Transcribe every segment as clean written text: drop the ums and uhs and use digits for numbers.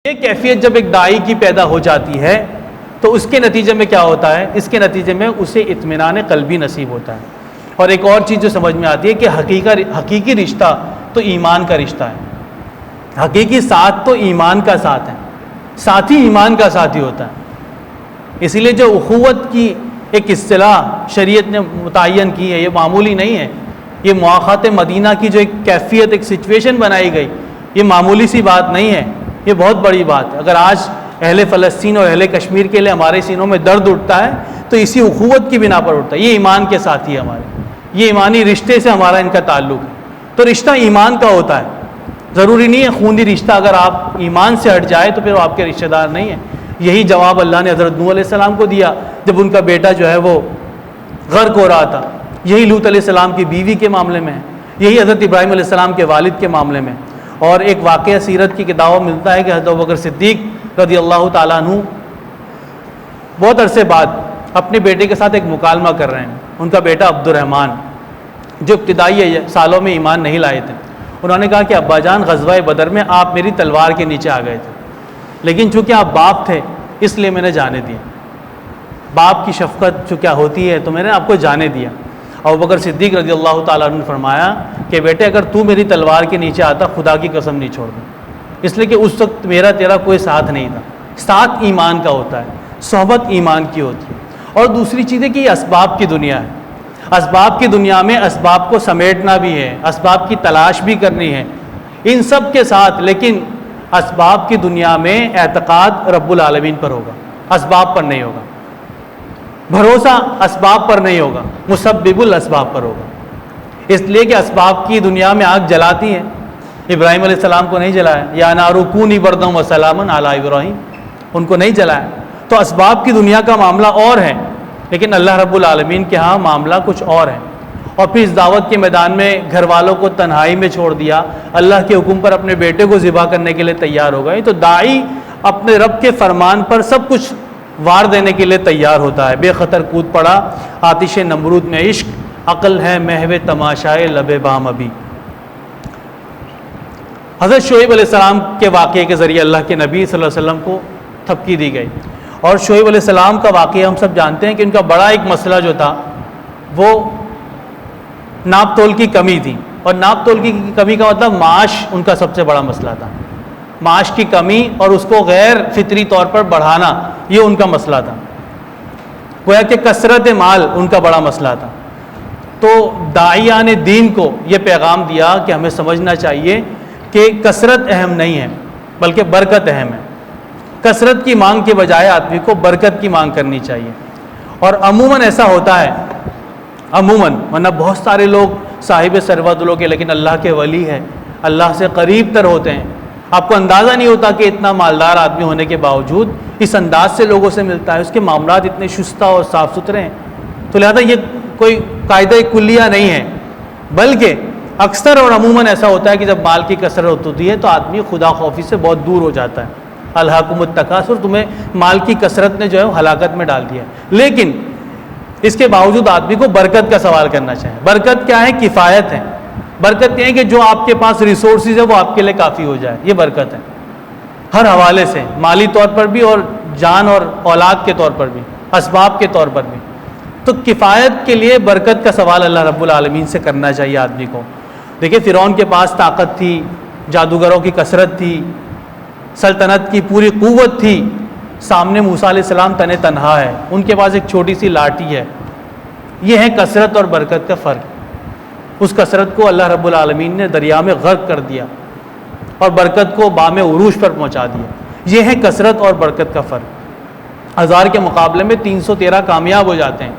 یہ کیفیت جب ایک داعی کی پیدا ہو جاتی ہے تو اس کے نتیجے میں کیا ہوتا ہے؟ اس کے نتیجے میں اسے اطمینان قلبی نصیب ہوتا ہے. اور ایک اور چیز جو سمجھ میں آتی ہے کہ حقیقی رشتہ تو ایمان کا رشتہ ہے. حقیقی ساتھ تو ایمان کا ساتھ ہے، ساتھی ایمان کا ساتھی ہوتا ہے. اسی لیے جو اخوت کی ایک اصطلاح شریعت نے متعین کی ہے یہ معمولی نہیں ہے. یہ مواخات مدینہ کی جو ایک کیفیت، ایک سچویشن بنائی گئی، یہ معمولی سی بات نہیں ہے، یہ بہت بڑی بات ہے. اگر آج اہل فلسطین اور اہل کشمیر کے لیے ہمارے سینوں میں درد اٹھتا ہے تو اسی اخوت کی بنا پر اٹھتا ہے. یہ ایمان کے ساتھی ہے ہمارے، یہ ایمانی رشتے سے ہمارا ان کا تعلق ہے. تو رشتہ ایمان کا ہوتا ہے، ضروری نہیں ہے خونی رشتہ اگر آپ ایمان سے ہٹ جائے تو پھر وہ آپ کے رشتہ دار نہیں ہیں. یہی جواب اللہ نے حضرت نوح علیہ السلام کو دیا جب ان کا بیٹا جو ہے وہ غرق ہو رہا تھا. یہی لوط علیہ السلام کی بیوی کے معاملے میں ہے، یہی حضرت ابراہیم علیہ السلام کے والد کے معاملے میں. اور ایک واقعہ سیرت کی کتابوں میں ملتا ہے کہ حضرت ابوبکر صدیق رضی اللہ تعالیٰ عنہ بہت عرصے بعد اپنے بیٹے کے ساتھ ایک مکالمہ کر رہے ہیں. ان کا بیٹا عبد الرحمن جو ابتدائی سالوں میں ایمان نہیں لائے تھے، انہوں نے کہا کہ ابا جان غزوہ بدر میں آپ میری تلوار کے نیچے آ گئے تھے، لیکن چونکہ آپ باپ تھے اس لیے میں نے جانے دیا. باپ کی شفقت جو کیا ہوتی ہے تو میں نے آپ کو جانے دیا. ابوبکر صدیق رضی اللہ تعالیٰ عنہ نے فرمایا کہ بیٹے اگر تو میری تلوار کے نیچے آتا خدا کی قسم نہیں چھوڑ دوں، اس لیے کہ اس وقت میرا تیرا کوئی ساتھ نہیں تھا. ساتھ ایمان کا ہوتا ہے، صحبت ایمان کی ہوتی ہے. اور دوسری چیز ہے کہ یہ اسباب کی دنیا ہے. اسباب کی دنیا میں اسباب کو سمیٹنا بھی ہے، اسباب کی تلاش بھی کرنی ہے ان سب کے ساتھ، لیکن اسباب کی دنیا میں اعتقاد رب العالمین پر ہوگا، اسباب پر نہیں ہوگا. بھروسہ اسباب پر نہیں ہوگا، مسبب الاسباب پر ہوگا. اس لیے کہ اسباب کی دنیا میں آگ جلاتی ہیں. ابراہیم علیہ السلام کو نہیں جلایا، یا نار کونی بردًا وسلاما علی ابراہیم، ان کو نہیں جلایا. تو اسباب کی دنیا کا معاملہ اور ہے، لیکن اللہ رب العالمین کے ہاں معاملہ کچھ اور ہے. اور پھر اس دعوت کے میدان میں گھر والوں کو تنہائی میں چھوڑ دیا، اللہ کے حکم پر اپنے بیٹے کو ذبح کرنے کے لیے تیار ہو گئے. تو داعی اپنے رب کے فرمان پر سب کچھ وار دینے کے لیے تیار ہوتا ہے. بے خطر کود پڑا آتش نمرود میں عشق، عقل ہے محو تماشائے لب بام ابھی. حضرت شعیب علیہ السلام کے واقعے کے ذریعے اللہ کے نبی صلی اللہ علیہ وسلم کو تھپکی دی گئی. اور شعیب علیہ السلام کا واقعہ ہم سب جانتے ہیں کہ ان کا بڑا ایک مسئلہ جو تھا وہ ناپ تول کی کمی تھی. اور ناپ تول کی کمی کا مطلب معاش ان کا سب سے بڑا مسئلہ تھا. معاش کی کمی اور اس کو غیر فطری طور پر بڑھانا یہ ان کا مسئلہ تھا. گویا کہ کثرت مال ان کا بڑا مسئلہ تھا. تو داعیان دین کو یہ پیغام دیا کہ ہمیں سمجھنا چاہیے کہ کثرت اہم نہیں ہے بلکہ برکت اہم ہے. کثرت کی مانگ کے بجائے آدمی کو برکت کی مانگ کرنی چاہیے. اور عموماً ایسا ہوتا ہے، عموماً، ورنہ بہت سارے لوگ صاحب ثروت لوگ ہیں لیکن اللہ کے ولی ہیں، اللہ سے قریب تر ہوتے ہیں. آپ کو اندازہ نہیں ہوتا کہ اتنا مالدار آدمی ہونے کے باوجود اس انداز سے لوگوں سے ملتا ہے، اس کے معاملات اتنے شستہ اور صاف ستھرے ہیں. تو لہذا یہ کوئی قاعدہ کلیہ نہیں ہے، بلکہ اکثر اور عموماً ایسا ہوتا ہے کہ جب مال کی کثرت ہوتی ہے تو آدمی خدا خوفی سے بہت دور ہو جاتا ہے. الہاکم التکاثر، تمہیں مال کی کثرت نے جو ہے ہلاکت میں ڈال دیا. لیکن اس کے باوجود آدمی کو برکت کا سوال کرنا چاہیے. برکت کیا ہے؟ کفایت ہے. برکت یہ ہے کہ جو آپ کے پاس ریسورسز ہے وہ آپ کے لیے کافی ہو جائے، یہ برکت ہے ہر حوالے سے، مالی طور پر بھی اور جان اور اولاد کے طور پر بھی، اسباب کے طور پر بھی. تو کفایت کے لیے برکت کا سوال اللہ رب العالمین سے کرنا چاہیے آدمی کو. دیکھیں فرعون کے پاس طاقت تھی، جادوگروں کی کثرت تھی، سلطنت کی پوری قوت تھی، سامنے موسیٰ علیہ السلام تنے تنہا ہے، ان کے پاس ایک چھوٹی سی لاٹھی ہے. یہ ہے کثرت اور برکت کا فرق. اس کثرت کو اللہ رب العالمین نے دریا میں غرق کر دیا اور برکت کو بام عروج پر پہنچا دیا. یہ ہے کثرت اور برکت کا فرق. 1000 کے مقابلے میں 313 کامیاب ہو جاتے ہیں.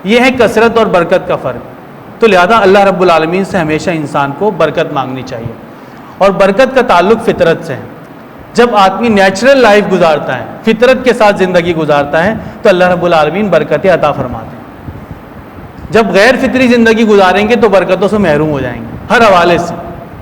یہ ہے کثرت اور برکت کا فرق. تو لہذا اللہ رب العالمین سے ہمیشہ انسان کو برکت مانگنی چاہیے. اور برکت کا تعلق فطرت سے ہے. جب آدمی نیچرل لائف گزارتا ہے، فطرت کے ساتھ زندگی گزارتا ہے تو اللہ رب العالمین برکتیں عطا فرماتے ہیں. جب غیر فطری زندگی گزاریں گے تو برکتوں سے محروم ہو جائیں گے ہر حوالے سے.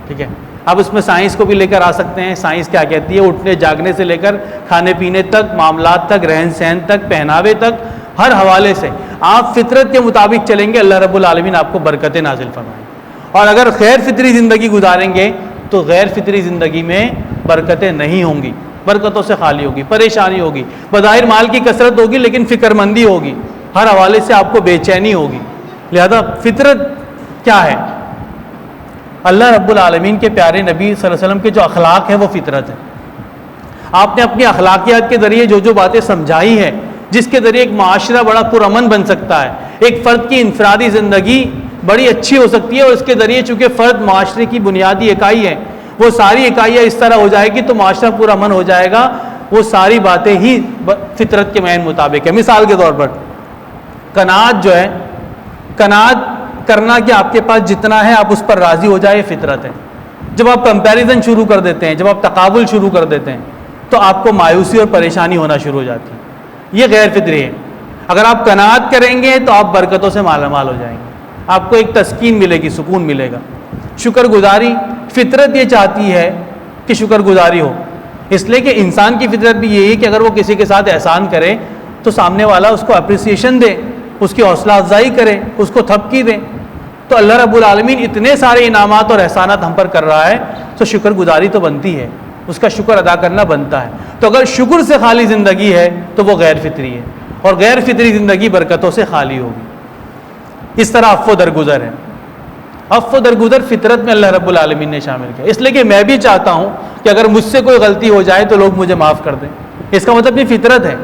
ٹھیک ہے، اب اس میں سائنس کو بھی لے کر آ سکتے ہیں. سائنس کیا کہتی ہے؟ اٹھنے جاگنے سے لے کر کھانے پینے تک، معاملات تک، رہن سہن تک، پہناوے تک، ہر حوالے سے آپ فطرت کے مطابق چلیں گے اللہ رب العالمین آپ کو برکتیں نازل فرمائیں. اور اگر غیر فطری زندگی گزاریں گے تو غیر فطری زندگی میں برکتیں نہیں ہوں گی. برکتوں سے خالی ہوگی، پریشانی ہوگی، بظاہر مال کی کثرت ہوگی لیکن فکر مندی ہوگی، ہر حوالے سے آپ کو بے چینی ہوگی۔ لہذا فطرت کیا ہے؟ اللہ رب العالمین کے پیارے نبی صلی اللہ علیہ وسلم کے جو اخلاق ہیں وہ فطرت ہے۔ آپ نے اپنی اخلاقیات کے ذریعے جو جو باتیں سمجھائی ہیں، جس کے ذریعے ایک معاشرہ بڑا پرامن بن سکتا ہے، ایک فرد کی انفرادی زندگی بڑی اچھی ہو سکتی ہے، اور اس کے ذریعے چونکہ فرد معاشرے کی بنیادی اکائی ہے، وہ ساری اکائیاں اس طرح ہو جائے گی تو معاشرہ پرامن ہو جائے گا۔ وہ ساری باتیں ہی فطرت کے معین مطابق ہے۔ مثال کے طور پر قناعت جو ہے، قناعت کرنا کہ آپ کے پاس جتنا ہے آپ اس پر راضی ہو جائے، فطرت ہے۔ جب آپ کمپیریزن شروع کر دیتے ہیں، جب آپ تقابل شروع کر دیتے ہیں تو آپ کو مایوسی اور پریشانی ہونا شروع ہو جاتی ہے، یہ غیر فطری ہے۔ اگر آپ قناعت کریں گے تو آپ برکتوں سے مالا مال ہو جائیں گے، آپ کو ایک تسکین ملے گی، سکون ملے گا۔ شکر گزاری، فطرت یہ چاہتی ہے کہ شکر گزاری ہو، اس لیے کہ انسان کی فطرت بھی یہی ہے کہ اگر وہ کسی کے ساتھ احسان کرے تو سامنے والا اس کو اپریسیشن دے، اس کی حوصلہ افزائی کرے، اس کو تھپکی دے۔ تو اللہ رب العالمین اتنے سارے انعامات اور احسانات ہم پر کر رہا ہے تو شکر گزاری تو بنتی ہے، اس کا شکر ادا کرنا بنتا ہے۔ تو اگر شکر سے خالی زندگی ہے تو وہ غیر فطری ہے، اور غیر فطری زندگی برکتوں سے خالی ہوگی۔ اس طرح عفو درگزر ہے، عفو درگزر فطرت میں اللہ رب العالمین نے شامل کیا، اس لیے کہ میں بھی چاہتا ہوں کہ اگر مجھ سے کوئی غلطی ہو جائے تو لوگ مجھے معاف کر دیں، اس کا مطلب یہ فطرت ہے۔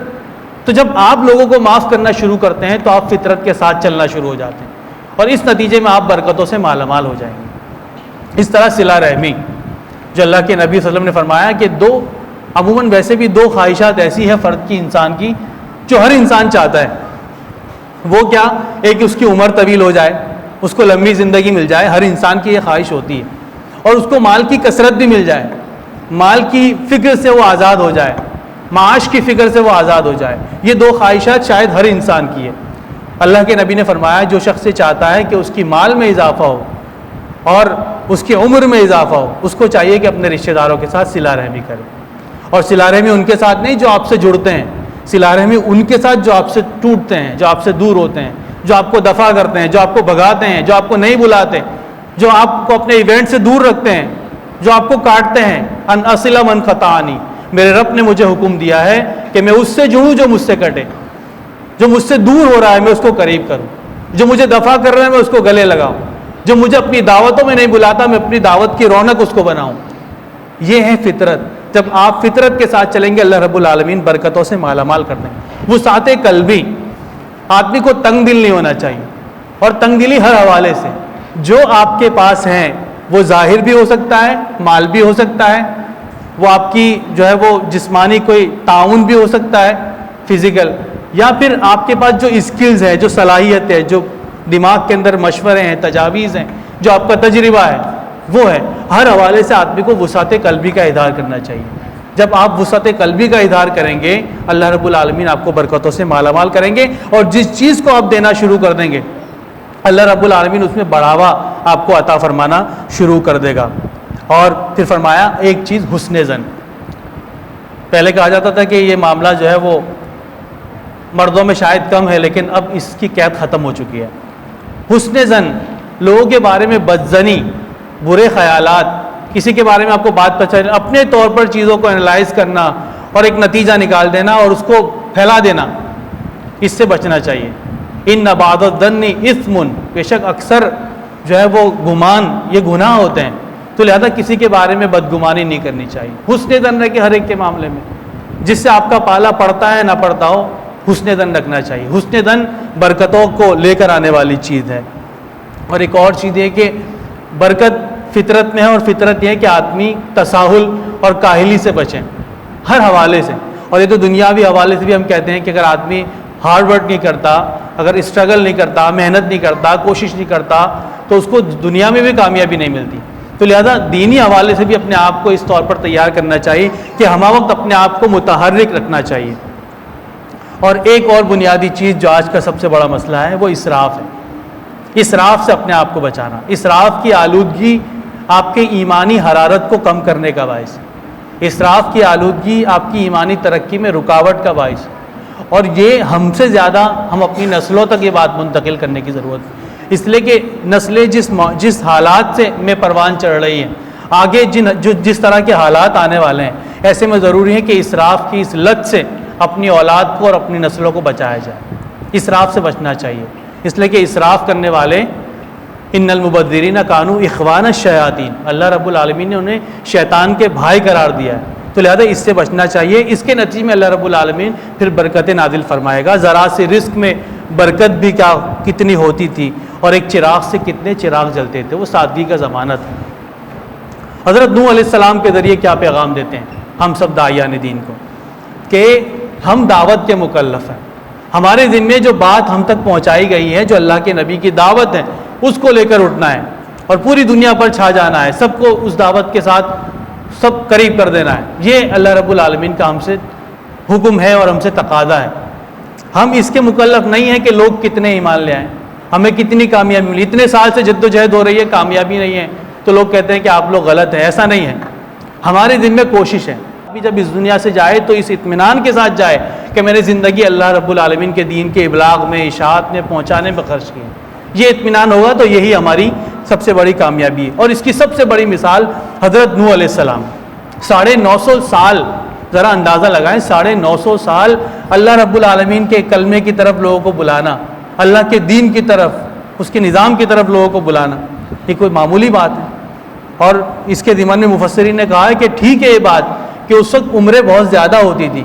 تو جب آپ لوگوں کو معاف کرنا شروع کرتے ہیں تو آپ فطرت کے ساتھ چلنا شروع ہو جاتے ہیں، اور اس نتیجے میں آپ برکتوں سے مالا مال ہو جائیں گے۔ اس طرح صلہ رحمی، جو اللہ کے نبی صلی اللہ علیہ وسلم نے فرمایا کہ عموماً ویسے بھی دو خواہشات ایسی ہیں فرد کی، انسان کی، جو ہر انسان چاہتا ہے۔ وہ کیا؟ ایک اس کی عمر طویل ہو جائے، اس کو لمبی زندگی مل جائے، ہر انسان کی یہ خواہش ہوتی ہے، اور اس کو مال کی کثرت بھی مل جائے، مال کی فکر سے وہ آزاد ہو جائے، معاش کی فکر سے وہ آزاد ہو جائے۔ یہ دو خواہشات شاید ہر انسان کی ہے۔ اللہ کے نبی نے فرمایا جو شخص چاہتا ہے کہ اس کی مال میں اضافہ ہو اور اس کی عمر میں اضافہ ہو، اس کو چاہیے کہ اپنے رشتہ داروں کے ساتھ صلہ رحمی کرے، اور صلہ رحمی ان کے ساتھ نہیں جو آپ سے جڑتے ہیں، صلہ رحمی ان کے ساتھ جو آپ سے ٹوٹتے ہیں، جو آپ سے دور ہوتے ہیں، جو آپ کو دفع کرتے ہیں، جو آپ کو بھگاتے ہیں، جو آپ کو نہیں بلاتے، جو آپ کو اپنے ایونٹ سے دور رکھتے ہیں، جو آپ کو کاٹتے ہیں۔ ان اصل من قطعنی، میرے رب نے مجھے حکم دیا ہے کہ میں اس سے جڑوں جو مجھ سے کٹے، جو مجھ سے دور ہو رہا ہے میں اس کو قریب کروں، جو مجھے دفع کر رہا ہے میں اس کو گلے لگاؤں، جو مجھے اپنی دعوتوں میں نہیں بلاتا میں اپنی دعوت کی رونق اس کو بناؤں۔ یہ ہے فطرت۔ جب آپ فطرت کے ساتھ چلیں گے اللہ رب العالمین برکتوں سے مالا مال کر دیں گے۔ وسعت قلبی، آدمی کو تنگ دل نہیں ہونا چاہیے، اور تنگ دلی ہر حوالے سے۔ جو آپ کے پاس ہیں وہ ظاہر بھی ہو سکتا ہے، مال بھی ہو سکتا ہے، وہ آپ کی جو ہے وہ جسمانی کوئی تعاون بھی ہو سکتا ہے فزیکل، یا پھر آپ کے پاس جو اسکلز ہے، جو صلاحیت ہے، جو دماغ کے اندر مشورے ہیں، تجاویز ہیں، جو آپ کا تجربہ ہے وہ ہے۔ ہر حوالے سے آدمی کو وسعت قلبی کا اظہار کرنا چاہیے۔ جب آپ وسعت قلبی کا اظہار کریں گے اللہ رب العالمین آپ کو برکتوں سے مالا مال کریں گے، اور جس چیز کو آپ دینا شروع کر دیں گے اللہ رب العالمین اس میں بڑھاوا آپ کو عطا فرمانا شروع کر دے گا۔ اور پھر فرمایا ایک چیز حسن ظن۔ پہلے کہا جاتا تھا کہ یہ معاملہ جو ہے وہ مردوں میں شاید کم ہے، لیکن اب اس کی قید ختم ہو چکی ہے۔ حسن ظن، لوگوں کے بارے میں بدظنی، برے خیالات، کسی کے بارے میں آپ کو بات پتہ چلے، اپنے طور پر چیزوں کو انالائز کرنا اور ایک نتیجہ نکال دینا اور اس کو پھیلا دینا، اس سے بچنا چاہیے۔ ان بعض الظن اثم، بے شک اکثر جو ہے وہ گمان، یہ گناہ ہوتے ہیں، تو لہذا کسی کے بارے میں بدگمانی نہیں کرنی چاہیے۔ حسن ظن رکھے ہر ایک کے معاملے میں، جس سے آپ کا پالا پڑتا ہے نہ پڑتا ہو، حسن ظن رکھنا چاہیے۔ حسن ظن برکتوں کو لے کر آنے والی چیز ہے۔ اور ایک اور چیز یہ کہ برکت فطرت میں ہے، اور فطرت یہ ہے کہ آدمی تساہل اور کاہلی سے بچیں ہر حوالے سے۔ اور یہ تو دنیاوی حوالے سے بھی ہم کہتے ہیں کہ اگر آدمی ہارڈ ورک نہیں کرتا، اگر اسٹرگل نہیں کرتا، محنت نہیں کرتا، کوشش نہیں کرتا، تو اس کو دنیا میں بھی کامیابی نہیں ملتی۔ تو لہذا دینی حوالے سے بھی اپنے آپ کو اس طور پر تیار کرنا چاہیے کہ ہمہ وقت اپنے آپ کو متحرک رکھنا چاہیے۔ اور ایک اور بنیادی چیز جو آج کا سب سے بڑا مسئلہ ہے وہ اسراف ہے۔ اسراف سے اپنے آپ کو بچانا۔ اسراف کی آلودگی آپ کے ایمانی حرارت کو کم کرنے کا باعث ہے۔ اسراف کی آلودگی آپ کی ایمانی ترقی میں رکاوٹ کا باعث ہے، اور یہ ہم سے زیادہ ہم اپنی نسلوں تک یہ بات منتقل کرنے کی ضرورت ہے، اس لیے کہ نسلیں جس حالات سے میں پروان چڑھ رہی ہیں، آگے جس طرح کے حالات آنے والے ہیں، ایسے میں ضروری ہے کہ اسراف کی اس لت سے اپنی اولاد کو اور اپنی نسلوں کو بچایا جائے. اسراف سے بچنا چاہیے، اس لیے کہ اسراف کرنے والے ان المبذرین کانوا اخوان الشیاطین، اللہ رب العالمین نے انہیں شیطان کے بھائی قرار دیا ہے. تو لہذا اس سے بچنا چاہیے. اس کے نتیجے میں اللہ رب العالمین پھر برکتیں نازل فرمائے گا. ذرا سے رزق میں برکت بھی کتنی ہوتی تھی، اور ایک چراغ سے کتنے چراغ جلتے تھے. وہ سادگی کا زمانہ تھا. حضرت نوح علیہ السلام کے ذریعے کیا پیغام دیتے ہیں ہم سب داعیان دین کو، کہ ہم دعوت کے مکلف ہیں. ہمارے ذمے جو بات ہم تک پہنچائی گئی ہے، جو اللہ کے نبی کی دعوت ہے، اس کو لے کر اٹھنا ہے اور پوری دنیا پر چھا جانا ہے. سب کو اس دعوت کے ساتھ سب قریب کر دینا ہے. یہ اللہ رب العالمین کا ہم سے حکم ہے اور ہم سے تقاضا ہے. ہم اس کے مکلف نہیں ہیں کہ لوگ کتنے ایمان لے آئیں، ہمیں کتنی کامیابی ملی. اتنے سال سے جد و جہد ہو رہی ہے، کامیابی نہیں ہے، تو لوگ کہتے ہیں کہ آپ لوگ غلط ہیں. ایسا نہیں ہے. ہمارے ذمہ کوشش ہے. ابھی جب اس دنیا سے جائے تو اس اطمینان کے ساتھ جائے کہ میں نے زندگی اللہ رب العالمین کے دین کے ابلاغ میں، اشاعت میں، پہنچانے میں خرچ کی. یہ اطمینان ہوگا تو یہی ہماری سب سے بڑی کامیابی ہے. اور اس کی سب سے بڑی مثال حضرت نوح علیہ السلام. 950 سال، ذرا اندازہ لگائیں، 950 سال اللہ رب العالمین کے کلمے کی طرف لوگوں کو بلانا، اللہ کے دین کی طرف، اس کے نظام کی طرف لوگوں کو بلانا، یہ کوئی معمولی بات ہے. اور اس کے ضمن میں مفسرین نے کہا ہے کہ ٹھیک ہے یہ بات کہ اس وقت عمریں بہت زیادہ ہوتی تھی،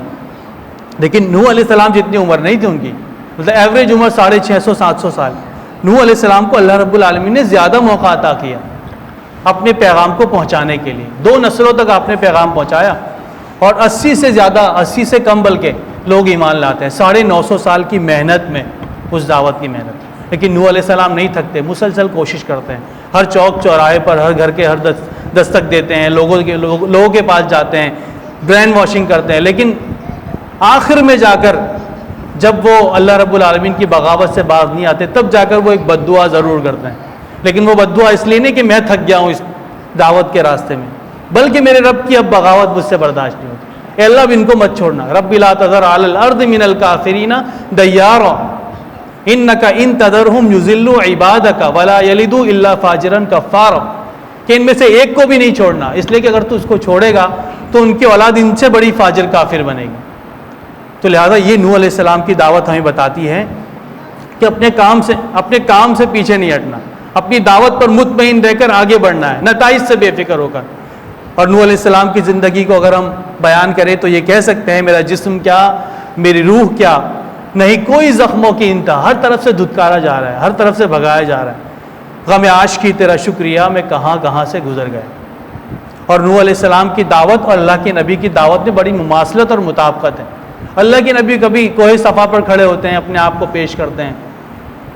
لیکن نوح علیہ السلام جتنی عمر نہیں تھی ان کی. مطلب ایوریج عمر 650-700 سال. نوح علیہ السلام کو اللہ رب العالمین نے زیادہ موقع عطا کیا اپنے پیغام کو پہنچانے کے لیے. 2 نسلوں تک آپ نے پیغام پہنچایا، اور 80 سے زیادہ، 80 سے کم بلکہ لوگ ایمان لاتے ہیں 950 سال کی محنت میں، اس دعوت کی محنت. لیکن نوح علیہ السلام نہیں تھکتے، مسلسل کوشش کرتے ہیں. ہر چوک چوراہے پر، ہر گھر کے ہر دستک دیتے ہیں، لوگوں کے پاس جاتے ہیں، برین واشنگ کرتے ہیں. لیکن آخر میں جا کر جب وہ اللہ رب العالمین کی بغاوت سے باز نہیں آتے، تب جا کر وہ ایک بد دعا ضرور کرتے ہیں. لیکن وہ بد دعا اس لیے نہیں کہ میں تھک گیا ہوں اس دعوت کے راستے میں، بلکہ میرے رب کی اب بغاوت مجھ سے برداشت نہیں ہوتی. اے اللہ اب ان کو مت چھوڑنا. رب لا تذر علی الارض من الکافرین دیارا انک ان تذرہم یضلوا عبادک ولا یلدوا الا فاجرا کفارا، کہ ان میں سے ایک کو بھی نہیں چھوڑنا، اس لیے کہ اگر تو اس کو چھوڑے گا تو ان کی اولاد ان سے بڑی فاجر کافر بنے گی. تو لہذا یہ نوح علیہ السلام کی دعوت ہمیں بتاتی ہے کہ اپنے کام سے پیچھے نہیں ہٹنا، اپنی دعوت پر مطمئن رہ کر آگے بڑھنا ہے، نتائج سے بے فکر ہو کر. اور نوح علیہ السلام کی زندگی کو اگر ہم بیان کریں تو یہ کہہ سکتے ہیں میرا جسم کیا، میری روح کیا، نہیں کوئی زخموں کی انتہا، ہر طرف سے دھتکارا جا رہا ہے، ہر طرف سے بھگایا جا رہا ہے. غم عاشقی تیرا شکریہ میں کہاں کہاں سے گزر گئے. اور نوح علیہ السلام کی دعوت اور اللہ کے نبی کی دعوت میں بڑی مماثلت اور مطابقت ہے. اللہ کے نبی کبھی کوہ صفا پر کھڑے ہوتے ہیں، اپنے آپ کو پیش کرتے ہیں،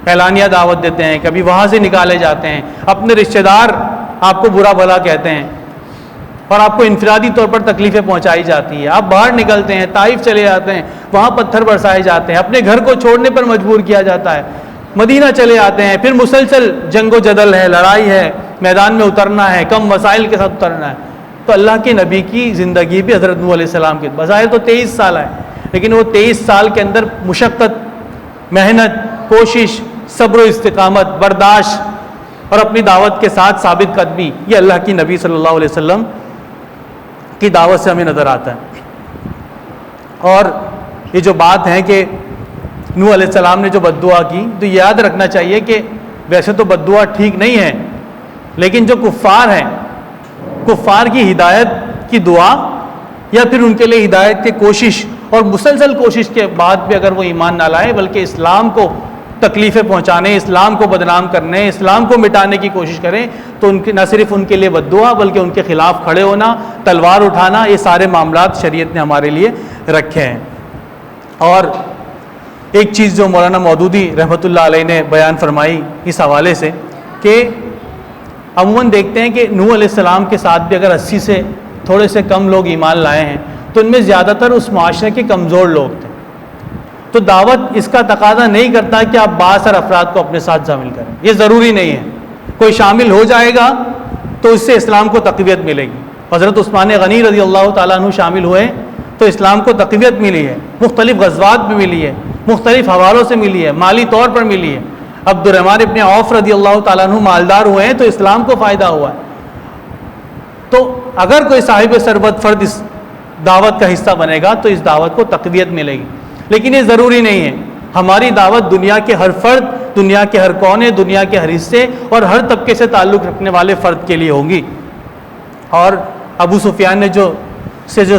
اعلانیہ دعوت دیتے ہیں، کبھی وہاں سے نکالے جاتے ہیں، اپنے رشتہ دار آپ کو برا بھلا کہتے ہیں اور آپ کو انفرادی طور پر تکلیفیں پہنچائی جاتی ہے. آپ باہر نکلتے ہیں، طائف چلے جاتے ہیں، وہاں پتھر برسائے جاتے ہیں، اپنے گھر کو چھوڑنے پر مجبور کیا جاتا ہے، مدینہ چلے آتے ہیں، پھر مسلسل جنگ و جدل ہے، لڑائی ہے، میدان میں اترنا ہے، کم وسائل کے ساتھ اترنا ہے. تو اللہ کے نبی کی زندگی بھی حضرت نوح علیہ السلام کی بظاہر تو 23 سال ہے، لیکن وہ 23 سال کے اندر مشقت، محنت، کوشش، صبر و استقامت، برداشت اور اپنی دعوت کے ساتھ ثابت قدمی، یہ اللہ کی نبی صلی اللہ علیہ وسلم کی دعوت سے ہمیں نظر آتا ہے. اور یہ جو بات ہے کہ نوح علیہ السلام نے جو بد دعا کی، تو یاد رکھنا چاہیے کہ ویسے تو بد دعا ٹھیک نہیں ہے، لیکن جو کفار ہیں، کفار کی ہدایت کی دعا یا پھر ان کے لیے ہدایت کی کوشش اور مسلسل کوشش کے بعد بھی اگر وہ ایمان نہ لائے بلکہ اسلام کو تکلیفیں پہنچانے، اسلام کو بدنام کرنے، اسلام کو مٹانے کی کوشش کریں، تو ان کی نہ صرف ان کے لیے بد دعا بلکہ ان کے خلاف کھڑے ہونا، تلوار اٹھانا، یہ سارے معاملات شریعت نے ہمارے لیے رکھے ہیں. اور ایک چیز جو مولانا مودودی رحمۃ اللہ علیہ نے بیان فرمائی اس حوالے سے کہ عموماً دیکھتے ہیں کہ نوح علیہ السلام کے ساتھ بھی اگر 80 سے تھوڑے سے کم لوگ ایمان لائے ہیں تو ان میں زیادہ تر اس معاشرے کے کمزور لوگ تھے. تو دعوت اس کا تقاضا نہیں کرتا کہ آپ بااثر افراد کو اپنے ساتھ شامل کریں، یہ ضروری نہیں ہے. کوئی شامل ہو جائے گا تو اس سے اسلام کو تقویت ملے گی. حضرت عثمان غنی رضی اللہ تعالیٰ عنہ شامل ہوئے تو اسلام کو تقویت ملی ہے، مختلف غزوات میں ملی ہے، مختلف حوالوں سے ملی ہے، مالی طور پر ملی ہے. عبد الرحمن ابن عوف رضی اللہ تعالیٰ عنہ مالدار ہوئے ہیں تو اسلام کو فائدہ ہوا ہے. تو اگر کوئی صاحب ثروت فرد اس دعوت کا حصہ بنے گا تو اس دعوت کو تقویت ملے گی. لیکن یہ ضروری نہیں ہے. ہماری دعوت دنیا کے ہر فرد، دنیا کے ہر کونے، دنیا کے ہر حصے اور ہر طبقے سے تعلق رکھنے والے فرد کے لیے ہوگی. اور ابو سفیان نے جو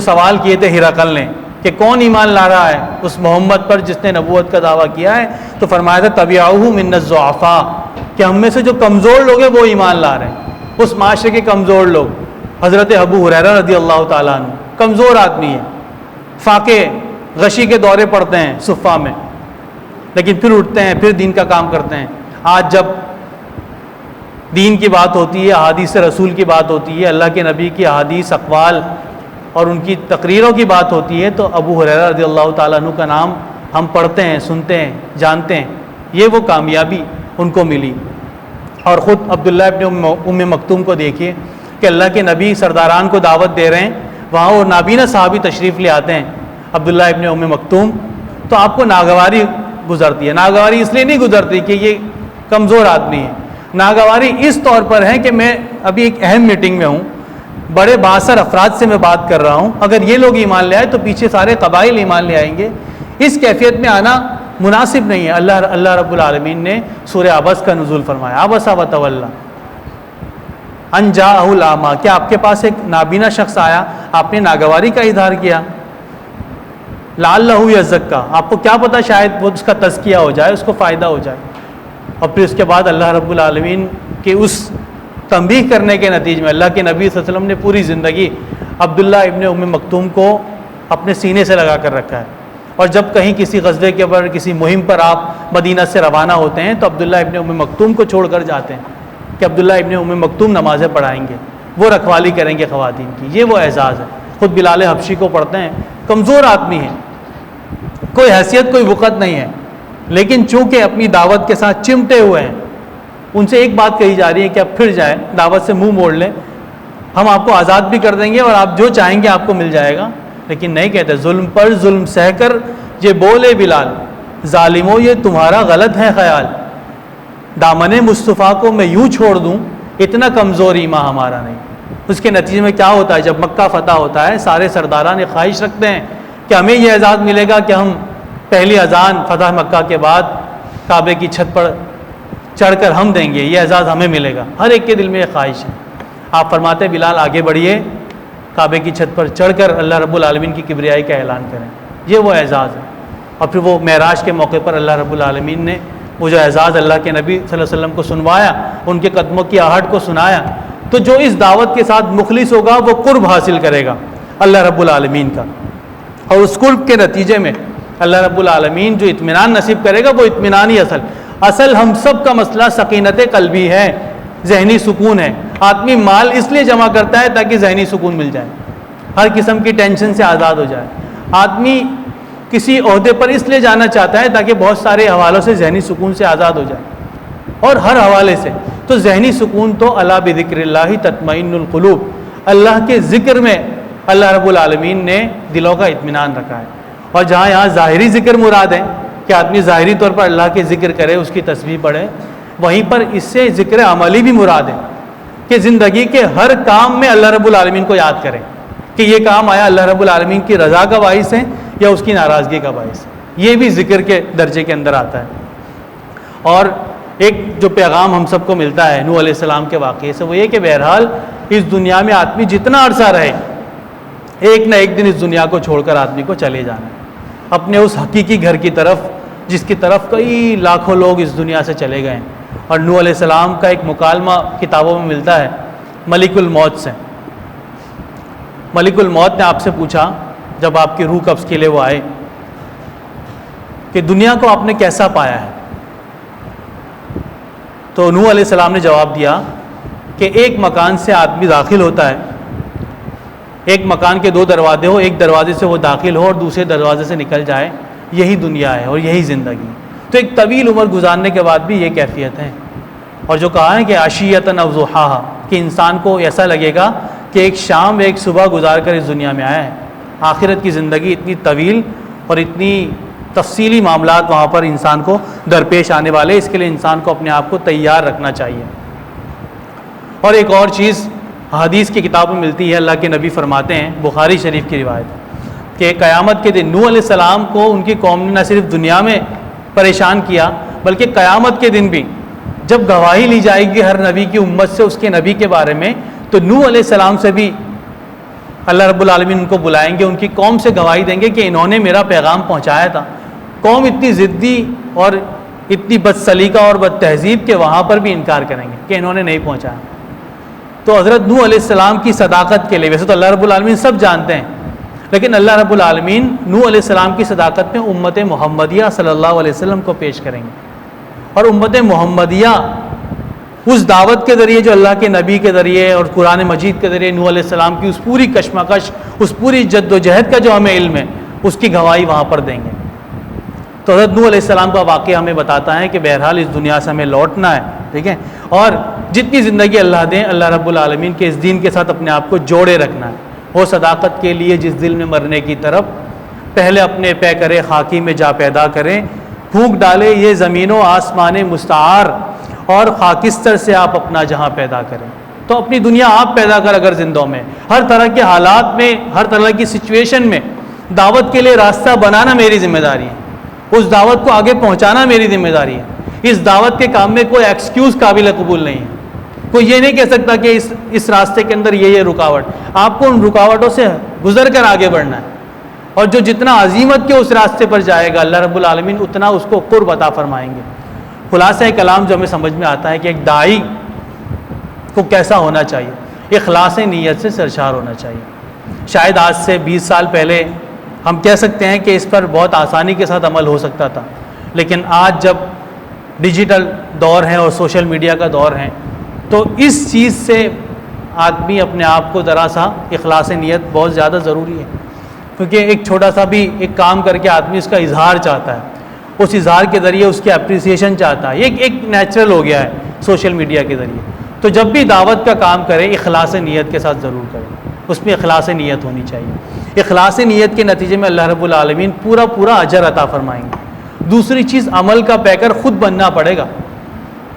سوال کیے تھے ہرقل نے کہ کون ایمان لا رہا ہے اس محمد پر جس نے نبوت کا دعویٰ کیا ہے، تو فرمایا تھا تبعوہ من الضعفاء، کہ ہم میں سے جو کمزور لوگ ہیں وہ ایمان لا رہے ہیں. اس معاشرے کے کمزور لوگ، حضرت ابو ہریرہ رضی اللہ تعالیٰ عنہ کمزور آدمی ہے، فاقے غشی کے دورے پڑتے ہیں صفہ میں، لیکن پھر اٹھتے ہیں، پھر دین کا کام کرتے ہیں. آج جب دین کی بات ہوتی ہے، احادیث رسول کی بات ہوتی ہے، اللہ کے نبی کی احادیث، اقوال اور ان کی تقریروں کی بات ہوتی ہے، تو ابو ہریرہ رضی اللہ تعالیٰ عنہ کا نام ہم پڑھتے ہیں، سنتے ہیں، جانتے ہیں. یہ وہ کامیابی ان کو ملی. اور خود عبداللہ ابن ام مکتوم کو دیکھیے کہ اللہ کے نبی سرداران کو دعوت دے رہے ہیں، وہاں وہ نابینا صحابی تشریف لے آتے ہیں عبداللہ ابن ام مکتوم، تو آپ کو ناگواری گزرتی ہے. ناگواری اس لیے نہیں گزرتی کہ یہ کمزور آدمی ہے، ناگواری اس طور پر ہے کہ میں ابھی ایک اہم میٹنگ میں ہوں، بڑے بااثر افراد سے میں بات کر رہا ہوں، اگر یہ لوگ ایمان لے آئے تو پیچھے سارے قبائل ایمان لے آئیں گے. اس کیفیت میں آنا مناسب نہیں ہے. اللہ رب العالمین نے سورہ عبس کا نزول فرمایا، عبس وتولی ان جاءہ الاعمی، کہ آپ کے پاس ایک نابینا شخص آیا، آپ نے ناگواری کا اظہار کیا. لعلہ یزکیٰ، آپ کو کیا پتہ شاید وہ اس کا تزکیہ ہو جائے، اس کو فائدہ ہو جائے. اور پھر اس کے بعد اللہ رب العالمین کے اس تنبیہ کرنے کے نتیجے میں اللہ کے نبی صلی اللہ علیہ وسلم نے پوری زندگی عبداللہ ابن ام مکتوم کو اپنے سینے سے لگا کر رکھا ہے. اور جب کہیں کسی غزوے کے پر، کسی مہم پر آپ مدینہ سے روانہ ہوتے ہیں تو عبداللہ ابن ام مکتوم کو چھوڑ کر جاتے ہیں کہ عبداللہ ابن ام مکتوم نمازیں پڑھائیں گے، وہ رکھوالی کریں گے خواتین کی. یہ وہ اعزاز ہے. خود بلال حبشی کو پڑھتے ہیں، کمزور آدمی ہے، کوئی حیثیت کوئی وقت نہیں ہے، لیکن چونکہ اپنی دعوت کے ساتھ چمٹے ہوئے ہیں، ان سے ایک بات کہی جا رہی ہے کہ اب پھر جائیں، دعوت سے منہ موڑ لیں، ہم آپ کو آزاد بھی کر دیں گے اور آپ جو چاہیں گے آپ کو مل جائے گا. لیکن نہیں کہتے، ظلم پر ظلم سہ کر یہ بولے بلال، ظالموں یہ تمہارا غلط ہے خیال، دامن مصطفیٰ کو میں یوں چھوڑ دوں، اتنا کمزور ایمان ہمارا نہیں. اس کے نتیجے میں کیا ہوتا ہے، جب مکہ فتح ہوتا ہے سارے سرداران یہ خواہش رکھتے ہیں کہ ہمیں یہ اعزاز ملے گا کہ ہم پہلی اذان فتح مکہ کے بعد کعبے کی چھت پر چڑھ کر ہم دیں گے، یہ اعزاز ہمیں ملے گا. ہر ایک کے دل میں یہ خواہش ہے. آپ فرماتے بلال آگے بڑھیے، کعبے کی چھت پر چڑھ کر اللہ رب العالمین کی کبریائی کا اعلان کریں. یہ وہ اعزاز ہے. اور پھر وہ معراج کے موقع پر اللہ رب العالمین نے وہ جو اعزاز اللہ کے نبی صلی اللہ علیہ وسلم کو سنوایا، ان کے قدموں کی آہٹ کو سنایا. تو جو اس دعوت کے ساتھ مخلص ہوگا وہ قرب حاصل کرے گا اللہ رب العالمین کا، اور اس قرب کے نتیجے میں اللہ رب العالمین جو اطمینان نصیب کرے گا وہ اطمینان ہی اصل ہم سب کا مسئلہ سکینت قلبی ہے، ذہنی سکون ہے. آدمی مال اس لیے جمع کرتا ہے تاکہ ذہنی سکون مل جائے، ہر قسم کی ٹینشن سے آزاد ہو جائے. آدمی کسی عہدے پر اس لیے جانا چاہتا ہے تاکہ بہت سارے حوالوں سے ذہنی سکون سے آزاد ہو جائے، اور ہر حوالے سے. تو ذہنی سکون تو الا بذکر اللہ تطمئن القلوب، اللہ کے ذکر میں اللہ رب العالمین نے دلوں کا اطمینان رکھا ہے. اور جہاں یہاں ظاہری ذکر مراد ہے کہ آدمی ظاہری طور پر اللہ کے ذکر کرے، اس کی تسبیح پڑھے، وہیں پر اس سے ذکر عملی بھی مراد ہے کہ زندگی کے ہر کام میں اللہ رب العالمین کو یاد کرے کہ یہ کام آیا اللہ رب العالمین کی رضا کا باعث ہے یا اس کی ناراضگی کا باعث ہے. یہ بھی ذکر کے درجے کے اندر آتا ہے. اور ایک جو پیغام ہم سب کو ملتا ہے نوح علیہ السلام کے واقعے سے، وہ یہ کہ بہرحال اس دنیا میں آدمی جتنا عرصہ رہے، ایک نہ ایک دن اس دنیا کو چھوڑ کر آدمی کو چلے جانا ہے اپنے اس حقیقی گھر کی طرف جس کی طرف کئی لاکھوں لوگ اس دنیا سے چلے گئے ہیں. اور نوح علیہ السلام کا ایک مکالمہ کتابوں میں ملتا ہے ملک الموت سے. ملک الموت نے آپ سے پوچھا جب آپ کی روح قبض کے لیے وہ آئے کہ دنیا کو آپ نے کیسا پایا ہے؟ تو نوح علیہ السلام نے جواب دیا کہ ایک مکان سے آدمی داخل ہوتا ہے، ایک مکان کے دو دروازے ہو، ایک دروازے سے وہ داخل ہو اور دوسرے دروازے سے نکل جائے، یہی دنیا ہے اور یہی زندگی. تو ایک طویل عمر گزارنے کے بعد بھی یہ کیفیت ہے. اور جو کہا ہے کہ عشیۃ او ضحاہا، کہ انسان کو ایسا لگے گا کہ ایک شام ایک صبح گزار کر اس دنیا میں آیا ہے. آخرت کی زندگی اتنی طویل اور اتنی تفصیلی معاملات وہاں پر انسان کو درپیش آنے والے، اس کے لیے انسان کو اپنے آپ کو تیار رکھنا چاہیے. اور ایک اور چیز حدیث کی کتاب میں ملتی ہے، اللہ کے نبی فرماتے ہیں، بخاری شریف کی روایت ہے کہ قیامت کے دن نوح علیہ السلام کو ان کی قوم نے نہ صرف دنیا میں پریشان کیا بلکہ قیامت کے دن بھی جب گواہی لی جائے گی ہر نبی کی امت سے اس کے نبی کے بارے میں، تو نوح علیہ السلام سے بھی اللہ رب العالمین ان کو بلائیں گے، ان کی قوم سے گواہی دیں گے کہ انہوں نے میرا پیغام پہنچایا تھا۔ قوم اتنی ضدی اور اتنی بد سلیقہ اور بد تہذیب کہ وہاں پر بھی انکار کریں گے کہ انہوں نے نہیں پہنچایا۔ تو حضرت نوح علیہ السلام کی صداقت کے لیے، ویسے تو اللہ رب العالمین سب جانتے ہیں، لیکن اللہ رب العالمین نوح علیہ السلام کی صداقت میں امت محمدیہ صلی اللہ علیہ وسلم کو پیش کریں گے، اور امت محمدیہ اس دعوت کے ذریعے جو اللہ کے نبی کے ذریعے اور قرآن مجید کے ذریعے نوح علیہ السلام کی اس پوری کشمکش، اس پوری جد و جہد کا جو ہمیں علم ہے، اس کی گواہی وہاں پر دیں گے۔ تو حضرت نوح علیہ السلام کا واقعہ ہمیں بتاتا ہے کہ بہرحال اس دنیا سے ہمیں لوٹنا ہے، ٹھیک ہے، اور جتنی زندگی اللہ دیں، اللہ رب العالمین کے اس دین کے ساتھ اپنے آپ کو جوڑے رکھنا ہے۔ وہ صداقت کے لیے جس دل میں مرنے کی طرف، پہلے اپنے پے کرے خاکی میں جا پیدا کریں، پھونک ڈالے یہ زمین و آسمان مستعار، اور خاکستر سے آپ اپنا جہاں پیدا کریں۔ تو اپنی دنیا آپ پیدا کر، اگر زندوں میں ہر طرح کے حالات میں، ہر طرح کی سچویشن میں دعوت کے لیے راستہ بنانا میری ذمہ داری ہے، اس دعوت کو آگے پہنچانا میری ذمہ داری ہے۔ اس دعوت کے کام میں کوئی ایکسکیوز قابل قبول نہیں ہے، کوئی یہ نہیں کہہ سکتا کہ اس راستے کے اندر یہ رکاوٹ، آپ کو ان رکاوٹوں سے گزر کر آگے بڑھنا ہے، اور جو جتنا عزیمت کے اس راستے پر جائے گا اللہ رب العالمین اتنا اس کو قرب عطا فرمائیں گے۔ خلاصہ کلام جو ہمیں سمجھ میں آتا ہے کہ ایک داعی کو کیسا ہونا چاہیے، اخلاص نیت سے سرشار ہونا چاہیے۔ شاید آج سے 20 سال پہلے ہم کہہ سکتے ہیں کہ اس پر بہت آسانی کے ساتھ عمل ہو سکتا تھا، لیکن آج جب ڈیجیٹل دور ہے اور سوشل میڈیا کا دور ہے، تو اس چیز سے آدمی اپنے آپ کو ذرا سا اخلاص نیت بہت زیادہ ضروری ہے، کیونکہ ایک چھوٹا سا بھی ایک کام کر کے آدمی اس کا اظہار چاہتا ہے، اس اظہار کے ذریعے اس کی اپریسیشن چاہتا ہے، یہ ایک نیچرل ہو گیا ہے سوشل میڈیا کے ذریعے۔ تو جب بھی دعوت کا کام کرے اخلاص نیت کے ساتھ ضرور کرے، اس میں اخلاص نیت ہونی چاہیے۔ اخلاص نیت کے نتیجے میں اللہ رب العالمین پورا اجر عطا فرمائیں گے۔ دوسری چیز، عمل کا پیکر خود بننا پڑے گا۔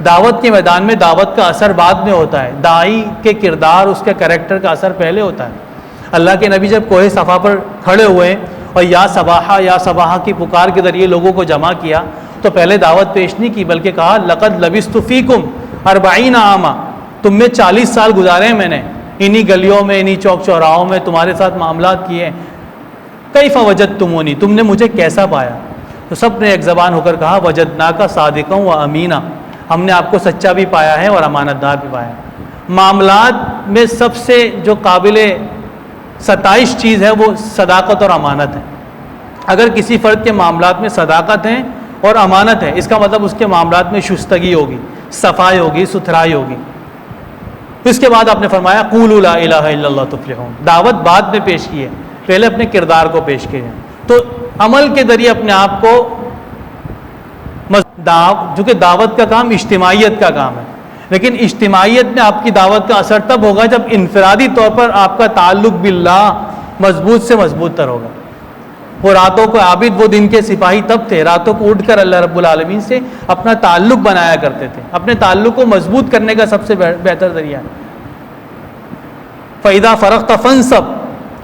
دعوت کے میدان میں دعوت کا اثر بعد میں ہوتا ہے، داعی کے کردار، اس کے کریکٹر کا اثر پہلے ہوتا ہے۔ اللہ کے نبی جب کوہ صفا پر کھڑے ہوئے اور یا صباحہ کی پکار کے ذریعے لوگوں کو جمع کیا، تو پہلے دعوت پیش نہیں کی بلکہ کہا لقد لبثت فیکم 40 عاما، تم میں 40 سال گزارے ہیں میں نے، انہی گلیوں میں، انہی چوک چوراہوں میں تمہارے ساتھ معاملات کیے، کیف وجدتمونی، تم نے مجھے کیسا پایا؟ تو سب نے ایک زبان ہو کر کہا وجدناک صادقا و امینا، ہم نے آپ کو سچا بھی پایا ہے اور امانت دار بھی پایا ہے۔ معاملات میں سب سے جو قابل ستائش چیز ہے وہ صداقت اور امانت ہے۔ اگر کسی فرد کے معاملات میں صداقت ہے اور امانت ہے، اس کا مطلب اس کے معاملات میں شستگی ہوگی، صفائی ہوگی، ستھرائی ہوگی۔ اس کے بعد آپ نے فرمایا قولوا لا الہ الا اللہ تفلحون، دعوت بعد میں پیش کی ہے، پہلے اپنے کردار کو پیش کیے ہیں۔ تو عمل کے ذریعے اپنے آپ کو، جو کہ دعوت کا کام اجتماعیت کا کام ہے، لیکن اجتماعیت میں آپ کی دعوت کا اثر تب ہوگا جب انفرادی طور پر آپ کا تعلق باللہ مضبوط سے مضبوط تر ہوگا۔ وہ راتوں کو عابد، وہ دن کے سپاہی تب تھے، راتوں کو اٹھ کر اللہ رب العالمین سے اپنا تعلق بنایا کرتے تھے۔ اپنے تعلق کو مضبوط کرنے کا سب سے بہتر ذریعہ ہے فَإِذَا فَرَغْتَ فَانْصَبْ،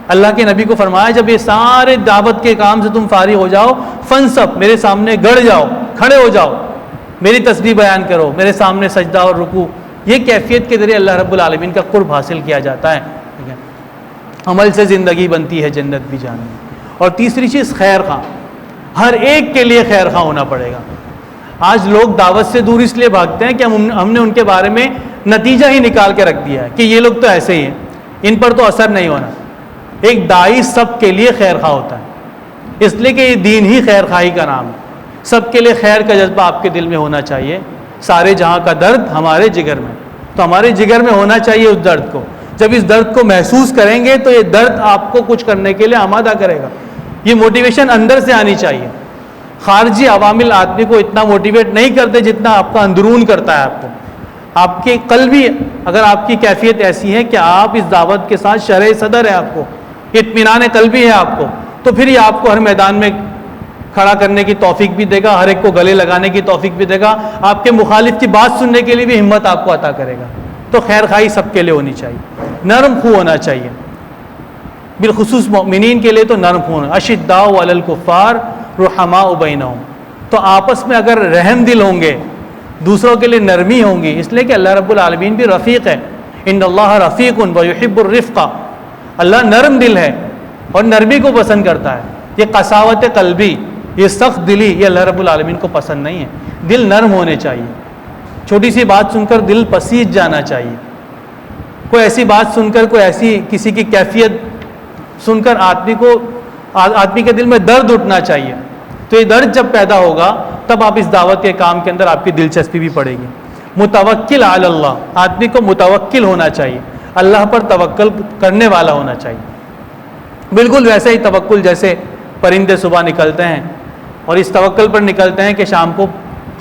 اللہ کے نبی کو فرمایا جب یہ سارے دعوت کے کام سے تم فارغ ہو جاؤ، فَانْصَبْ، میرے سامنے گڑ جاؤ، کھڑے ہو جاؤ، میری تسبیح بیان کرو، میرے سامنے سجدہ اور رکوع۔ یہ کیفیت کے ذریعے اللہ رب العالمین کا قرب حاصل کیا جاتا ہے۔ عمل سے زندگی بنتی ہے، جنت بھی جانا ہے۔ اور تیسری چیز خیر خواہ، ہر ایک کے لیے خیر خواہ ہونا پڑے گا۔ آج لوگ دعوت سے دور اس لیے بھاگتے ہیں کہ ہم نے ان کے بارے میں نتیجہ ہی نکال کے رکھ دیا ہے کہ یہ لوگ تو ایسے ہی ہیں، ان پر تو اثر نہیں ہونا۔ ایک داعی سب کے لیے خیر خواہ ہوتا ہے، اس لیے کہ یہ دین ہی خیر خواہی کا نام ہے۔ سب کے لیے خیر کا جذبہ آپ کے دل میں ہونا چاہیے۔ سارے جہاں کا درد ہمارے جگر میں، تو ہمارے جگر میں ہونا چاہیے اس درد کو۔ جب اس درد کو محسوس کریں گے تو یہ درد آپ کو کچھ کرنے کے لیے آمادہ کرے گا۔ یہ موٹیویشن اندر سے آنی چاہیے۔ خارجی عوامل آدمی کو اتنا موٹیویٹ نہیں کرتے جتنا آپ کا اندرون کرتا ہے آپ کو۔ آپ کے قلبی، اگر آپ کی کیفیت ایسی ہے کہ آپ اس دعوت کے ساتھ شرح صدر ہے، آپ کو اطمینان قلبی ہے آپ کو، تو پھر یہ آپ کو ہر میدان میں کھڑا کرنے کی توفیق بھی دے گا، ہر ایک کو گلے لگانے کی توفیق بھی دے گا، آپ کے مخالف کی بات سننے کے لیے بھی ہمت آپ کو عطا کرے گا۔ تو خیر خواہی سب کے لیے ہونی چاہیے، نرم خو ہونا چاہیے، بالخصوص مومنین کے لیے تو نرم خو ہونا. اشداء علی الکفار رحماء بینہم، تو آپس میں اگر رحم دل ہوں گے، دوسروں کے لیے نرمی ہوں گی، اس لیے کہ اللہ رب العالمین بھی رفیق ہے. ان اللہ رفیق ویحب الرفق، اللہ نرم دل ہے اور نرمی کو پسند کرتا ہے. یہ قساوت قلبی، یہ سخت دلی، یہ اللہ رب العالمین کو پسند نہیں ہے. دل نرم ہونے چاہیے، چھوٹی سی بات سن کر دل پسیج جانا چاہیے. کوئی ایسی بات سن کر، کوئی ایسی کسی کی کیفیت سن کر آدمی کے دل میں درد اٹھنا چاہیے. تو یہ درد جب پیدا ہوگا تب آپ اس دعوت کے کام کے اندر آپ کی دلچسپی بھی پڑے گی. متوکل علی اللہ، آدمی کو متوکل ہونا چاہیے، اللہ پر توکل کرنے والا ہونا چاہیے. بالکل ویسے ہی توکل جیسے پرندے صبح نکلتے ہیں اور اس توکل پر نکلتے ہیں کہ شام کو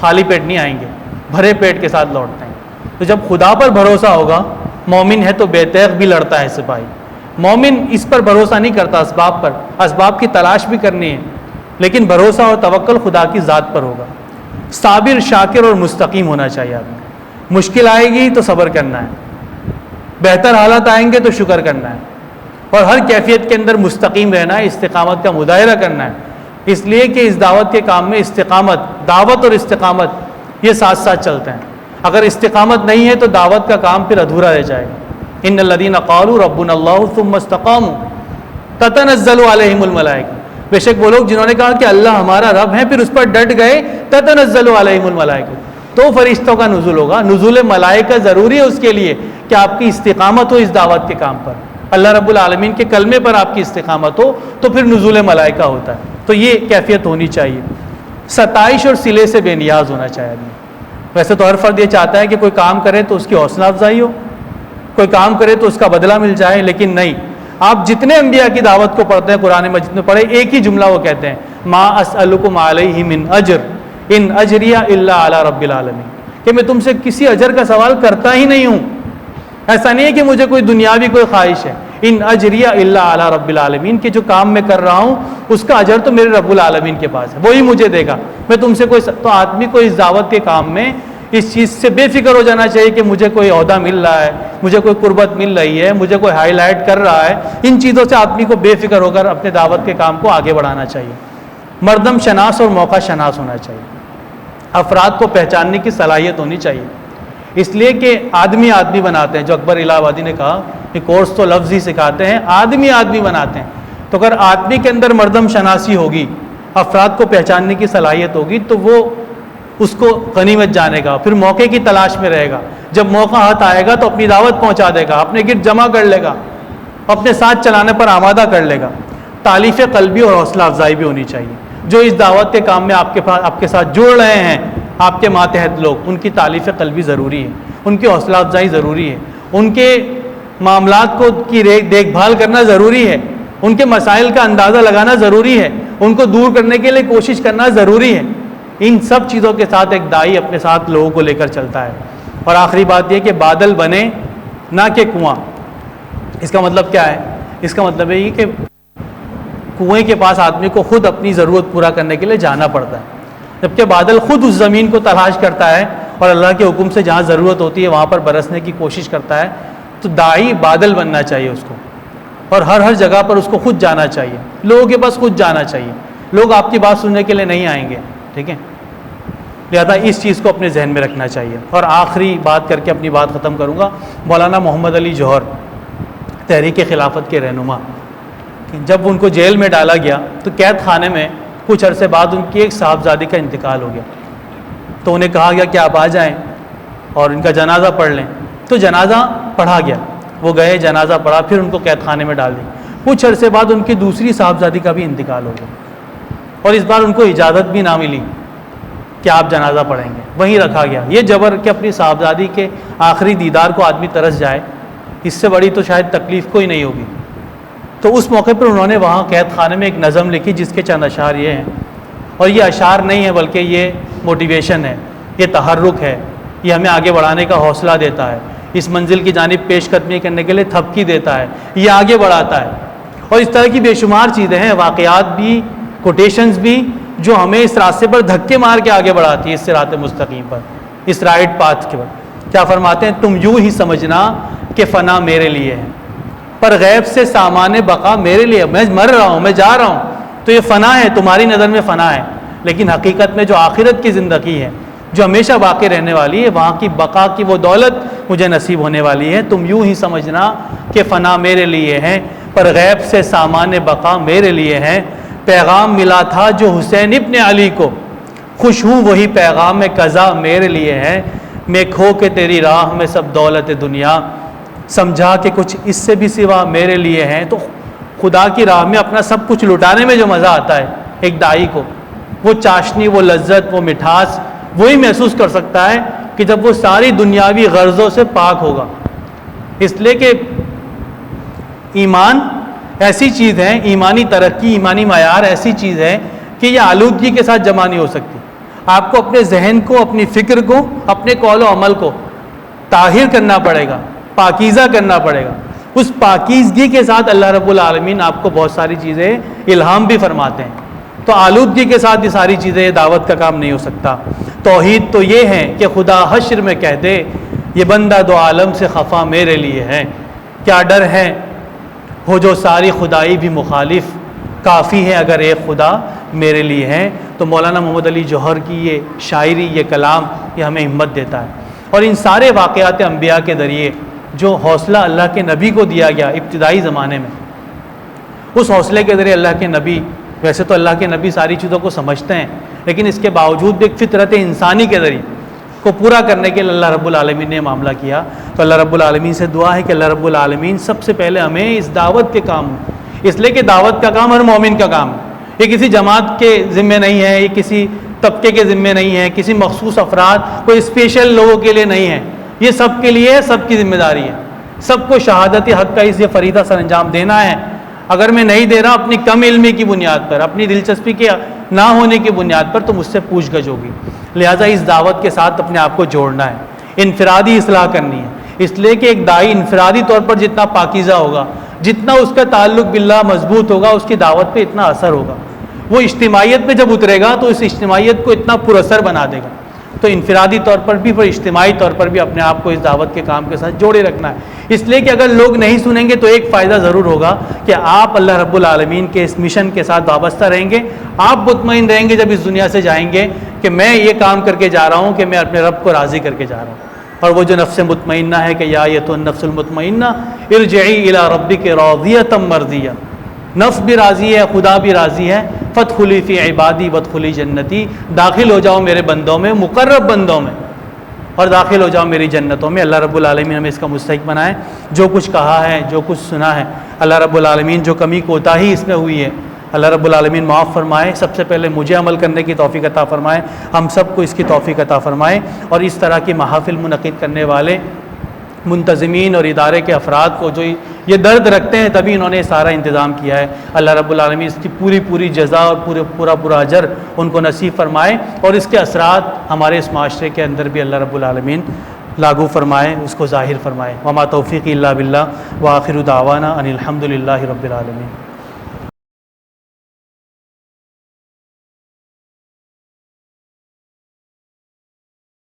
خالی پیٹ نہیں آئیں گے، بھرے پیٹ کے ساتھ لوٹتے ہیں. تو جب خدا پر بھروسہ ہوگا، مومن ہے تو بے تیغ بھی لڑتا ہے سپاہی. مومن اس پر بھروسہ نہیں کرتا، اسباب پر، اسباب کی تلاش بھی کرنی ہے، لیکن بھروسہ اور توکل خدا کی ذات پر ہوگا. صابر، شاکر اور مستقیم ہونا چاہیے آدمی. مشکل آئے گی تو صبر کرنا ہے، بہتر حالات آئیں گے تو شکر کرنا ہے، اور ہر کیفیت کے اندر مستقیم رہنا ہے، استقامت کا مظاہرہ کرنا ہے. اس لیے کہ اس دعوت کے کام میں استقامت، دعوت اور استقامت یہ ساتھ ساتھ چلتے ہیں. اگر استقامت نہیں ہے تو دعوت کا کام پھر ادھورا رہ جائے گا. ان الذین قالوا ربنا اللہ ثم استقاموا تتنزل علیہم الملائکہ، بے شک وہ لوگ جنہوں نے کہا کہ اللہ ہمارا رب ہے، پھر اس پر ڈٹ گئے، تتنزل علیہم الملائکہ، تو فرشتوں کا نزول ہوگا. نزول ملائکہ ضروری ہے اس کے لیے کہ آپ کی استقامت ہو اس دعوت کے کام پر، اللہ رب العالمین کے کلمے پر آپ کی استقامت ہو تو پھر نزول ملائکہ ہوتا ہے. تو یہ کیفیت ہونی چاہیے. ستائش اور صلے سے بے نیاز ہونا چاہیے. ویسے تو ہر فرد یہ چاہتا ہے کہ کوئی کام کرے تو اس کی حوصلہ افزائی ہو، کوئی کام کرے تو اس کا بدلہ مل جائے، لیکن نہیں. آپ جتنے انبیاء کی دعوت کو پڑھتے ہیں، قرآن مجید میں پڑھے، ایک ہی جملہ وہ کہتے ہیں، ما اسألکم علیہ من اجر ان اجریہ الا علی رب العالمین، کہ میں تم سے کسی اجر کا سوال کرتا ہی نہیں ہوں. ایسا نہیں ہے کہ مجھے کوئی دنیاوی کوئی خواہش ہے. ان اجریہ الا علی رب العالمین، کہ جو کام میں کر رہا ہوں اس کا اجر تو میرے رب العالمین کے پاس ہے، وہی مجھے دے گا. میں تم سے تو آدمی کو اس دعوت کے کام میں اس چیز سے بے فکر ہو جانا چاہیے کہ مجھے کوئی عہدہ مل رہا ہے، مجھے کوئی قربت مل رہی ہے، مجھے کوئی ہائی لائٹ کر رہا ہے. ان چیزوں سے آدمی کو بے فکر ہو کر اپنے دعوت کے کام کو آگے بڑھانا چاہیے. مردم شناس اور موقع شناس ہونا چاہیے. افراد کو پہچاننے کی صلاحیت ہونی چاہیے. اس لیے کہ آدمی آدمی بناتے ہیں، جو اکبر الہ آبادی نے کہا کہ کورس تو لفظ ہی سکھاتے ہیں، آدمی آدمی بناتے ہیں. تو اگر آدمی کے اندر مردم شناسی ہوگی، افراد کو پہچاننے کی صلاحیت ہوگی، تو وہ اس کو غنیمت جانے گا، پھر موقع کی تلاش میں رہے گا. جب موقع ہاتھ آئے گا تو اپنی دعوت پہنچا دے گا، اپنے گرد جمع کر لے گا، اپنے ساتھ چلانے پر آمادہ کر لے گا. تالیف قلبی اور حوصلہ افزائی بھی ہونی چاہیے. جو اس دعوت کے کام میں آپ کے ساتھ جڑ رہے ہیں، آپ کے ماتحت لوگ، ان کی تالیف قلبی ضروری ہے، ان کی حوصلہ افزائی ضروری ہے، ان کے معاملات کی دیکھ بھال کرنا ضروری ہے، ان کے مسائل کا اندازہ لگانا ضروری ہے، ان کو دور کرنے کے لیے کوشش کرنا ضروری ہے. ان سب چیزوں کے ساتھ ایک دائی اپنے ساتھ لوگوں کو لے کر چلتا ہے. اور آخری بات یہ کہ بادل بنے نہ کہ کنواں. اس کا مطلب کیا ہے؟ اس کا مطلب یہ کہ کنویں کے پاس آدمی کو خود اپنی ضرورت پورا کرنے کے لیے جانا پڑتا ہے، جبکہ بادل خود اس زمین کو تلاش کرتا ہے اور اللہ کے حکم سے جہاں ضرورت ہوتی ہے وہاں پر برسنے کی کوشش کرتا ہے. تو دائی بادل بننا چاہیے اس کو، اور ہر جگہ پر اس کو خود جانا چاہیے، لوگوں کے پاس خود جانا چاہیے. لوگ آپ کی بات سننے کے لیے نہیں آئیں گے، ٹھیک ہے؟ لہذا اس چیز کو اپنے ذہن میں رکھنا چاہیے. اور آخری بات کر کے اپنی بات ختم کروں گا. مولانا محمد علی جوہر، تحریک خلافت کے رہنما، جب ان کو جیل میں ڈالا گیا تو قید خانے میں کچھ عرصے بعد ان کی ایک صاحبزادی کا انتقال ہو گیا. تو انہیں کہا گیا کہ آپ آ جائیں اور ان کا جنازہ پڑھ لیں. تو جنازہ پڑھا گیا، وہ گئے، جنازہ پڑھا، پھر ان کو قید خانے میں ڈال دی. کچھ عرصے بعد ان کی دوسری صاحبزادی کا بھی انتقال ہو گیا، اور اس بار ان کو اجازت بھی نہ ملی کہ آپ جنازہ پڑھیں گے، وہیں رکھا گیا. یہ جبر کہ اپنی صاحبزادی کے آخری دیدار کو آدمی ترس جائے، اس سے بڑی تو شاید تکلیف کوئی نہیں ہوگی. تو اس موقع پر انہوں نے وہاں قید خانے میں ایک نظم لکھی جس کے چند اشعار یہ ہیں. اور یہ اشعار نہیں ہے بلکہ یہ موٹیویشن ہے، یہ تحرک ہے، یہ ہمیں آگے بڑھانے کا حوصلہ دیتا ہے، اس منزل کی جانب پیش قدمی کرنے کے لیے تھپکی دیتا ہے، یہ آگے بڑھاتا ہے. اور اس طرح کی بے شمار چیزیں ہیں، واقعات بھی، کوٹیشنز بھی، جو ہمیں اس راستے پر دھکے مار کے آگے بڑھاتی ہے، اس صراط مستقیم پر، اس رائٹ پاتھ کے پر. کیا فرماتے ہیں؟ تم یوں ہی سمجھنا کہ فنا میرے لیے ہے، پر غیب سے سامان بقا میرے لیے، میں مر رہا ہوں، میں جا رہا ہوں، تو یہ فنا ہے، تمہاری نظر میں فنا ہے، لیکن حقیقت میں جو آخرت کی زندگی ہے، جو ہمیشہ باقی رہنے والی ہے، وہاں کی بقا کی وہ دولت مجھے نصیب ہونے والی ہے۔ تم یوں ہی سمجھنا کہ فنا میرے لیے ہے، پر غیب سے سامان بقا میرے لیے ہے۔ پیغام ملا تھا جو حسین ابن علی کو، خوش ہوں وہی پیغام قضا میرے لیے ہے۔ میں کھو کے تیری راہ میں سب دولت دنیا، سمجھا کہ کچھ اس سے بھی سوا میرے لیے ہے۔ تو خدا کی راہ میں اپنا سب کچھ لٹانے میں جو مزہ آتا ہے ایک داعی کو، وہ چاشنی، وہ لذت، وہ مٹھاس وہی محسوس کر سکتا ہے کہ جب وہ ساری دنیاوی غرضوں سے پاک ہوگا۔ اس لیے کہ ایمان ایسی چیز ہے، ایمانی ترقی، ایمانی معیار ایسی چیز ہے کہ یہ آلودگی کے ساتھ جمع نہیں ہو سکتی۔ آپ کو اپنے ذہن کو، اپنی فکر کو، اپنے قول و عمل کو طاہر کرنا پڑے گا، پاکیزہ کرنا پڑے گا۔ اس پاکیزگی کے ساتھ اللہ رب العالمین آپ کو بہت ساری چیزیں الہام بھی فرماتے ہیں۔ تو آلودگی کے ساتھ یہ ساری چیزیں، دعوت کا کام نہیں ہو سکتا۔ توحید تو یہ ہے کہ خدا حشر میں کہہ دے یہ بندہ دو عالم سے خفا میرے لیے ہے۔ کیا ڈر ہے ہو جو ساری خدائی بھی مخالف، کافی ہے اگر ایک خدا میرے لیے ہے۔ تو مولانا محمد علی جوہر کی یہ شاعری، یہ کلام، یہ ہمیں ہمت دیتا ہے۔ اور ان سارے واقعات انبیاء کے ذریعے جو حوصلہ اللہ کے نبی کو دیا گیا ابتدائی زمانے میں، اس حوصلے کے ذریعے اللہ کے نبی، ویسے تو اللہ کے نبی ساری چیزوں کو سمجھتے ہیں، لیکن اس کے باوجود بھی ایک فطرت انسانی کے ذریعے کو پورا کرنے کے لیے اللہ رب العالمین نے معاملہ کیا۔ تو اللہ رب العالمین سے دعا ہے کہ اللہ رب العالمین سب سے پہلے ہمیں اس دعوت کے کام، اس لیے کہ دعوت کا کام ہر مومن کا کام ہے، یہ کسی جماعت کے ذمے نہیں ہے، یہ کسی طبقے کے ذمے نہیں ہے، کسی مخصوص افراد، کوئی اسپیشل لوگوں کے لیے نہیں ہے، یہ سب کے لیے، سب کی ذمہ داری ہے۔ سب کو شہادت حق کا اس یہ فریضہ سر انجام دینا ہے۔ اگر میں نہیں دے رہا اپنی کم علمی کی بنیاد پر، اپنی دلچسپی کے نہ ہونے کی بنیاد پر، تو مجھ سے پوچھ گچھ ہوگی۔ لہٰذا اس دعوت کے ساتھ اپنے آپ کو جوڑنا ہے، انفرادی اصلاح کرنی ہے۔ اس لیے کہ ایک داعی انفرادی طور پر جتنا پاکیزہ ہوگا، جتنا اس کا تعلق باللہ مضبوط ہوگا، اس کی دعوت پہ اتنا اثر ہوگا۔ وہ اجتماعیت پہ جب اترے گا تو اس اجتماعیت کو اتنا پر اثر بنا دے گا۔ تو انفرادی طور پر بھی اور اجتماعی طور پر بھی اپنے آپ کو اس دعوت کے کام کے ساتھ جوڑے رکھنا ہے۔ اس لیے کہ اگر لوگ نہیں سنیں گے تو ایک فائدہ ضرور ہوگا کہ آپ اللہ رب العالمین کے اس مشن کے ساتھ وابستہ رہیں گے۔ آپ مطمئن رہیں گے جب اس دنیا سے جائیں گے کہ میں یہ کام کر کے جا رہا ہوں کہ میں اپنے رب کو راضی کر کے جا رہا ہوں۔ اور وہ جو نفس مطمئنہ ہے کہ یا ایتھا النفس المطمئنہ ارجعی الی ربک راضیۃ مرضیہ، نفس بھی راضی ہے، خدا بھی راضی ہے۔ فادخلی فی عبادی وادخلی جنتی، داخل ہو جاؤ میرے بندوں میں، مقرب بندوں میں، اور داخل ہو جاؤ میری جنتوں میں۔ اللہ رب العالمین ہمیں اس کا مستحق بنائے۔ جو کچھ کہا ہے، جو کچھ سنا ہے، اللہ رب العالمین جو کمی کوتاہی اس میں ہوئی ہے، اللہ رب العالمین معاف فرمائے۔ سب سے پہلے مجھے عمل کرنے کی توفیق عطا فرمائے، ہم سب کو اس کی توفیق عطا فرمائے، اور اس طرح کی محافل منعقد کرنے والے منتظمین اور ادارے کے افراد کو جو یہ درد رکھتے ہیں تبھی انہوں نے سارا انتظام کیا ہے، اللہ رب العالمین اس کی پوری جزا اور پورا اجر ان کو نصیب فرمائے، اور اس کے اثرات ہمارے اس معاشرے کے اندر بھی اللہ رب العالمین لاگو فرمائے، اس کو ظاہر فرمائے۔ وما توفیقی الا باللہ، وآخر دعوانا ان الحمد للہ رب العالمین۔